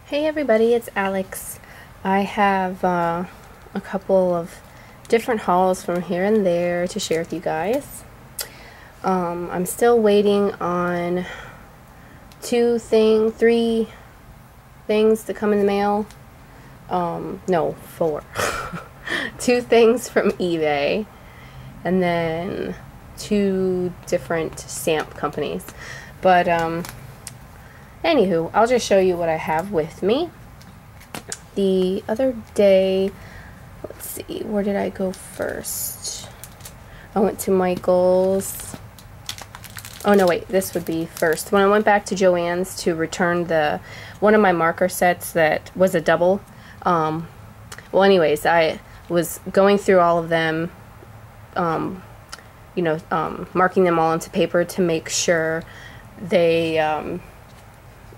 Hey everybody, it's Alex. I have a couple of different hauls from here and there to share with you guys. I'm still waiting on three things to come in the mail. No, four. Two things from eBay, and then two different stamp companies. But anywho, I'll just show you what I have with me. The other day, let's see, where did I go first? I went to Michael's. Oh no, wait, this would be first. When I went back to Joann's to return one of my marker sets that was a double. Well, anyways, I was going through all of them, marking them all onto paper to make sure they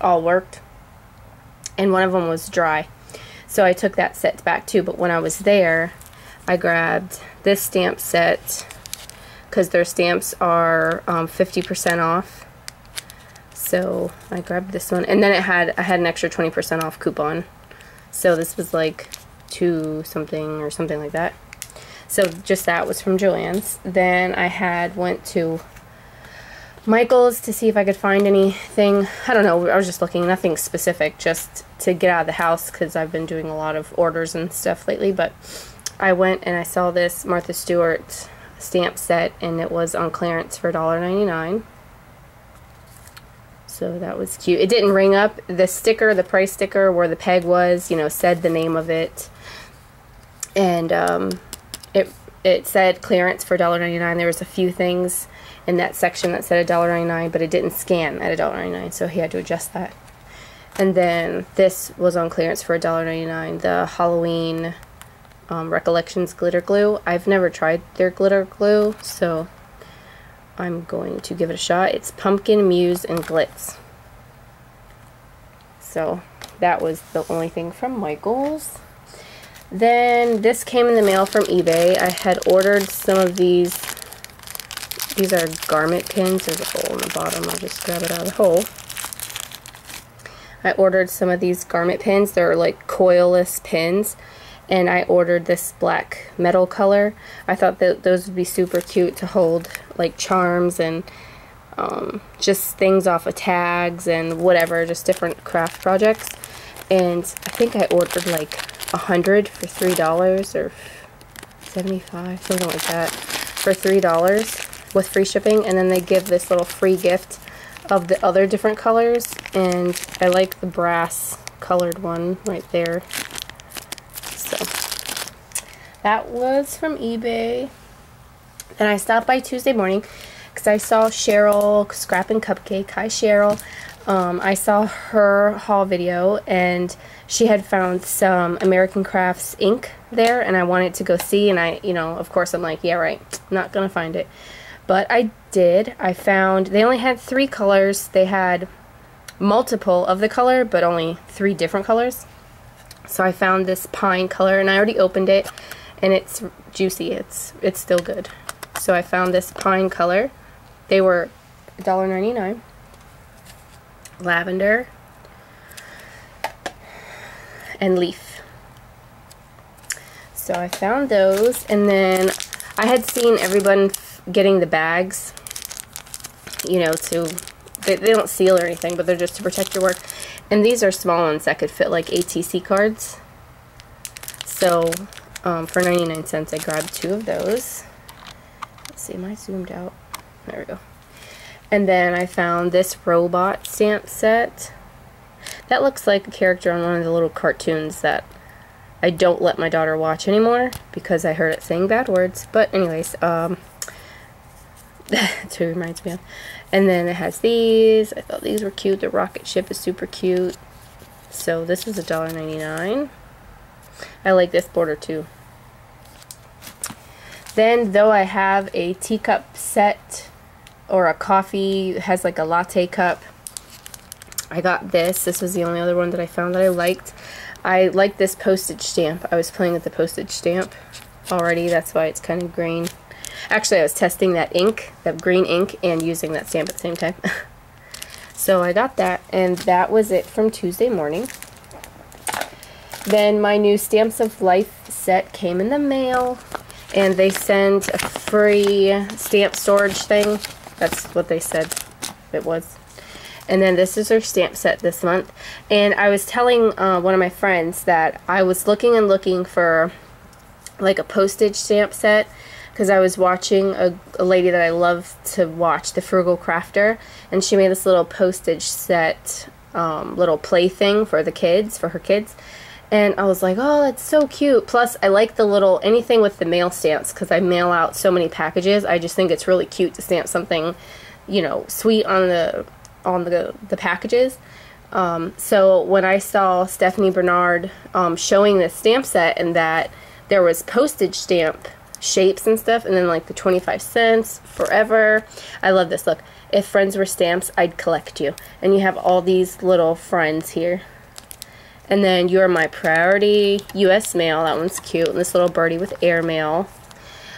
all worked, and one of them was dry, so I took that set back too. But when I was there, I grabbed this stamp set because their stamps are 50% off, so I grabbed this one, and then I had an extra 20% off coupon, so this was like $2 something or something like that. So just that was from Joann's. Then I went to Michael's to see if I could find anything. I don't know, I was just looking, nothing specific, just to get out of the house because I've been doing a lot of orders and stuff lately. But I went and I saw this Martha Stewart stamp set, and it was on clearance for $1.99. So that was cute. It didn't ring up. The sticker, the price sticker where the peg was, said the name of it. And it said clearance for $1.99. There was a few things in that section that said $1.99, but it didn't scan at $1.99, so he had to adjust that. And then this was on clearance for $1.99, the Halloween Recollections glitter glue. I've never tried their glitter glue, so I'm going to give it a shot. It's Pumpkin, Muse, and Glitz. So that was the only thing from Michael's. Then this came in the mail from eBay. I had ordered some of these. These are garment pins. There's a hole in the bottom. I'll just grab it out of the hole. I ordered some of these garment pins. They're like coilless pins. And I ordered this black metal color. I thought that those would be super cute to hold like charms and just things off of tags and whatever, just different craft projects. And I think I ordered like 100 for $3 or 75, something like that, for $3 with free shipping. And then they give this little free gift of the other different colors, and I like the brass colored one right there. So that was from eBay. Then I stopped by Tuesday morning because I saw Cheryl, Scrap and Cupcake. Hi Cheryl. I saw her haul video, and she had found some American Crafts ink there, and I wanted to go see, and of course I'm like, yeah, right, I'm not gonna find it. But I did. I found, they only had 3 colors. They had multiple of the color, but only 3 different colors. So I found this pine color, and I already opened it, and it's juicy. It's still good. So I found this pine color. They were $1.99. Lavender and leaf. So I found those, and then I had seen everyone getting the bags, they don't seal or anything, but they're just to protect your work. And these are small ones that could fit like ATC cards. So for 99 cents I grabbed 2 of those. Let's see, am I zoomed out? There we go. And then I found this robot stamp set. That looks like a character on one of the little cartoons that I don't let my daughter watch anymore because I heard it saying bad words. But anyways, that's what it reminds me of. And then it has these. I thought these were cute. The rocket ship is super cute. So this is $1.99. I like this border too. Then, though I have a teacup set, or a coffee, has like a latte cup, I got this. This was the only other one that I found that I liked. I like this postage stamp. I was playing with the postage stamp already. That's why it's kind of green. Actually, I was testing that ink, that green ink, and using that stamp at the same time. So I got that, and that was it from Tuesday morning. Then my new Stamps of Life set came in the mail, and they sent a free stamp storage thing. That's what they said it was. And then this is her stamp set this month. And I was telling one of my friends that I was looking and looking for like a postage stamp set, because I was watching a lady that I love to watch, the Frugal Crafter, and she made this little postage set little play thing for the kids, for her kids. And I was like, oh, that's so cute. Plus, I like the little, anything with the mail stamps, because I mail out so many packages. I just think it's really cute to stamp something, you know, sweet on the packages. So when I saw Stephanie Bernard showing this stamp set, and that there was postage stamp shapes and stuff, and then like the 25 cents, forever. I love this. Look, if friends were stamps, I'd collect you. And you have all these little friends here. And then You're My Priority, U.S. Mail, that one's cute. And this little birdie with airmail.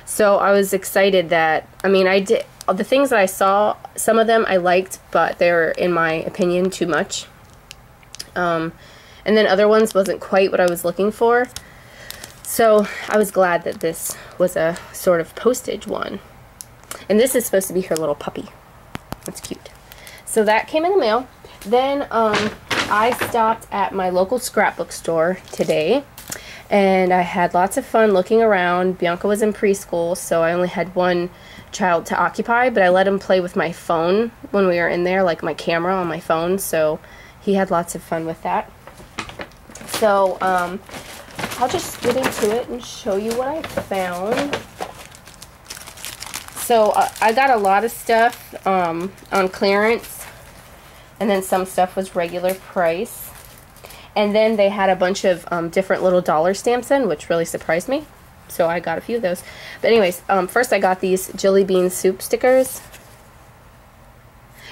So I was excited that, I mean, I did, the things that I saw, some of them I liked, but they were, in my opinion, too much. And then other ones wasn't quite what I was looking for. So I was glad that this was a sort of postage one. And this is supposed to be her little puppy. That's cute. So that came in the mail. Then I stopped at my local scrapbook store today, and I had lots of fun looking around. Bianca was in preschool, so I only had one child to occupy, but I let him play with my phone when we were in there, like my camera on my phone, so he had lots of fun with that. So I'll just get into it and show you what I found. So I got a lot of stuff on clearance, and then some stuff was regular price. And then they had a bunch of different little dollar stamps in, which really surprised me. So I got a few of those. But anyways, first I got these jelly bean soup stickers.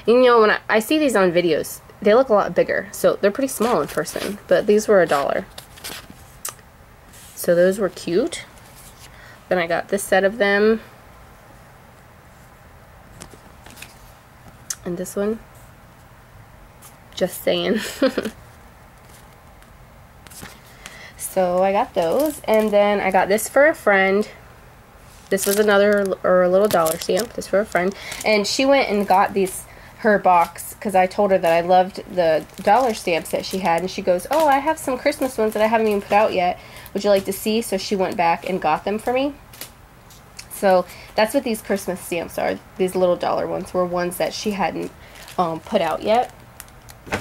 You know, when I see these on videos, they look a lot bigger. So they're pretty small in person, but these were $1. So those were cute. Then I got this set of them. And this one. Just saying. So I got those. And then I got this for a friend. This was another, or a little dollar stamp. This for a friend. And she went and got these, her box, because I told her that I loved the dollar stamps that she had. And she goes, oh, I have some Christmas ones that I haven't even put out yet. Would you like to see? So she went back and got them for me. So that's what these Christmas stamps are. These little dollar ones were ones that she hadn't put out yet. I'm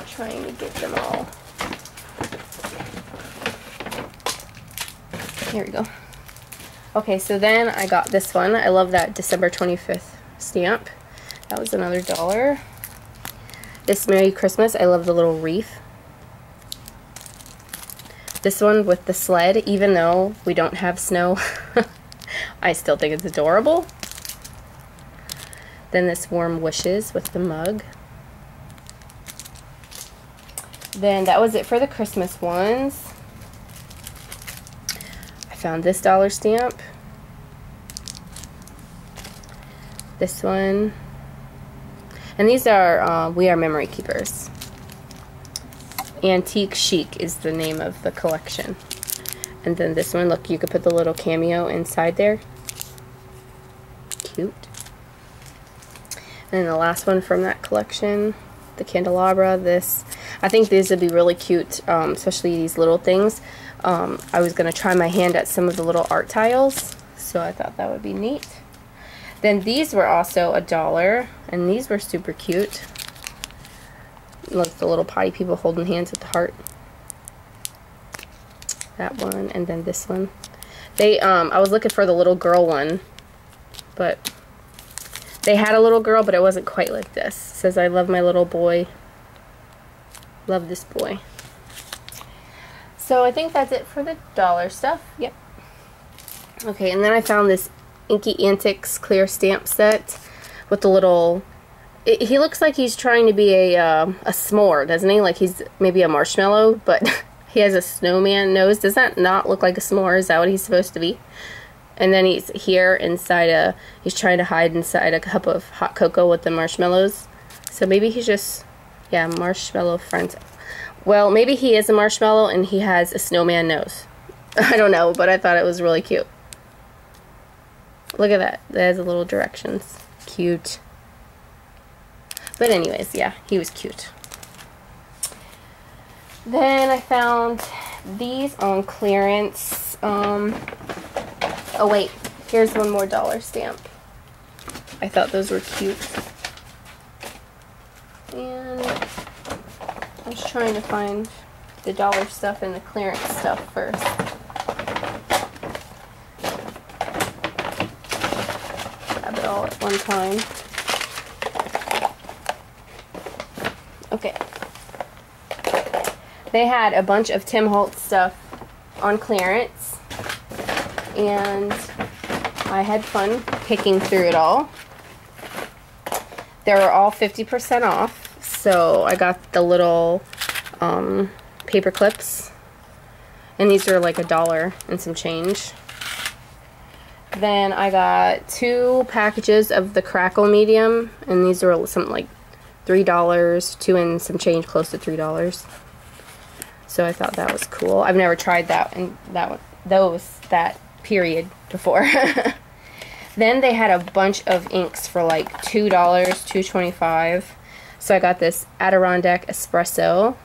trying to get them all. Here we go. Okay, so then I got this one. I love that December 25th stamp. That was another $1. This Merry Christmas. I love the little wreath. This one with the sled, even though we don't have snow, I still think it's adorable. Then this Warm Wishes with the mug. Then that was it for the Christmas ones. I found this dollar stamp. This one. And these are We Are Memory Keepers. Antique Chic is the name of the collection. And then this one, look, you could put the little cameo inside there. Cute. And then the last one from that collection, the candelabra. This, I think these would be really cute, especially these little things. I was going to try my hand at some of the little art tiles, so I thought that would be neat. Then these were also $1, and these were super cute. Look, the little potty people holding hands with the heart. That one, and then this one. They, I was looking for the little girl one, but they had a little girl, but it wasn't quite like this. It says, I love my little boy. Love this boy. So I think that's it for the dollar stuff. Yep. Okay, and then I found this Inky Antics clear stamp set with the little... He looks like he's trying to be a s'more, doesn't he? Like he's maybe a marshmallow, but he has a snowman nose. Does that not look like a s'more? Is that what he's supposed to be? And then he's here inside he's trying to hide inside a cup of hot cocoa with the marshmallows. So maybe he's just, yeah, marshmallow friends. Well, maybe he is a marshmallow and he has a snowman nose. I don't know, but I thought it was really cute. Look at that. There's the little directions. Cute. But anyways, yeah, he was cute. Then I found these on clearance. Oh wait, here's one more dollar stamp. I thought those were cute. And I was trying to find the dollar stuff and the clearance stuff first. Grab it all at one time. Okay. They had a bunch of Tim Holtz stuff on clearance, and I had fun picking through it all. They were all 50% off, so I got the little paper clips, and these are like $1 and some change. Then I got 2 packages of the Crackle medium, and these were something like $3, 2 and some change, close to $3. So I thought that was cool. I've never tried that and that period before. Then they had a bunch of inks for like $2, $2.25. So I got this Adirondack Espresso.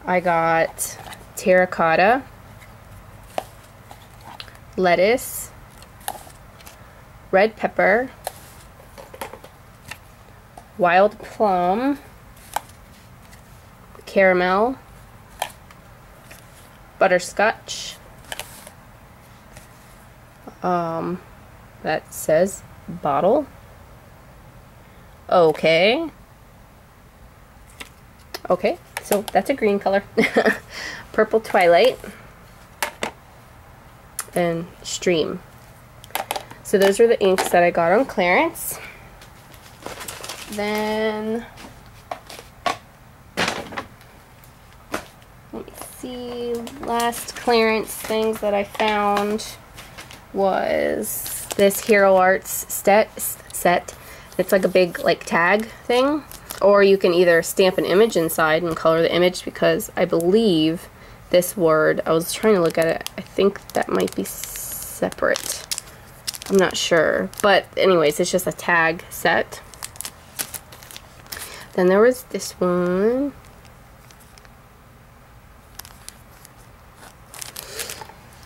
I got terracotta, lettuce, red pepper, wild plum, caramel, butterscotch, that says bottle. Okay, so that's a green color. Purple Twilight and Stream. So those are the inks that I got on clearance. Then let me see, last clearance things that I found was this Hero Arts set. It's like a big like tag thing, or you can either stamp an image inside and color the image, because I believe this word, I was trying to look at it, I think that might be separate. I'm not sure, but anyways, it's just a tag set. Then there was this one.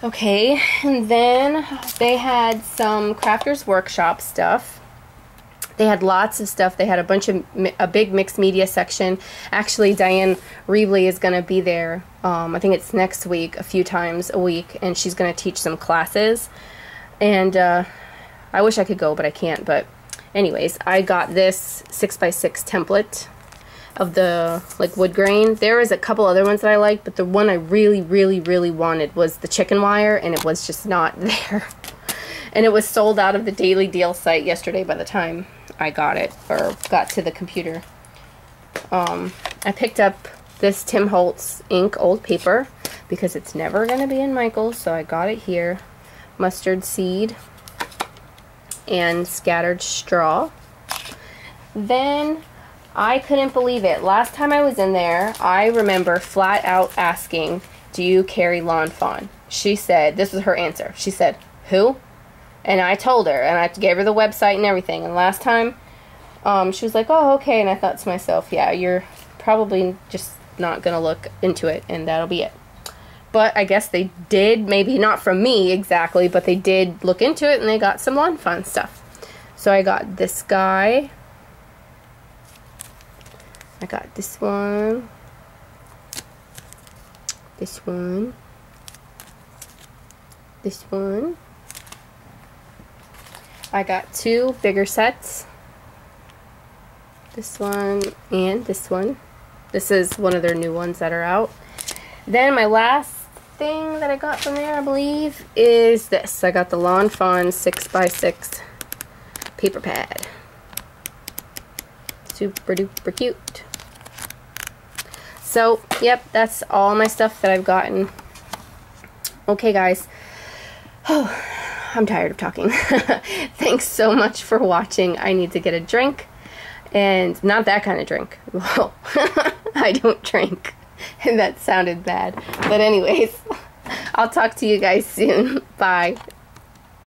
Okay, and then they had some Crafters Workshop stuff. They had lots of stuff. They had a big mixed media section. Actually, Diane Reevely is going to be there. I think it's next week, a few times a week, and she's going to teach some classes. And I wish I could go, but I can't. But anyways, I got this 6x6 template of the like wood grain. There is a couple other ones that I liked, but the one I really wanted was the chicken wire, and it was just not there. And it was sold out of the Daily Deal site yesterday by the time I got it, or got to the computer. I picked up this Tim Holtz ink old paper because it's never going to be in Michael's, so I got it here. Mustard seed and scattered straw. Then I couldn't believe it. Last time I was in there, I remember flat out asking, "Do you carry Lawn Fawn?" She said, this was her answer. She said, "Who?" And I told her, and I gave her the website and everything. And last time, she was like, "Oh, okay." And I thought to myself, yeah, you're probably just not going to look into it, and that'll be it. But I guess they did, maybe not from me exactly, but they did look into it, and they got some Lawn Fawn stuff. So I got this guy. I got this one. This one. This one. I got 2 bigger sets. This one and this one. This is one of their new ones that are out. Then my last thing that I got from there, I believe, is this. I got the Lawn Fawn 6x6 paper pad. Super duper cute. So, yep, that's all my stuff that I've gotten. Okay, guys. Oh, I'm tired of talking. Thanks so much for watching. I need to get a drink, and not that kind of drink. I don't drink. And that sounded bad. But anyways, I'll talk to you guys soon. Bye.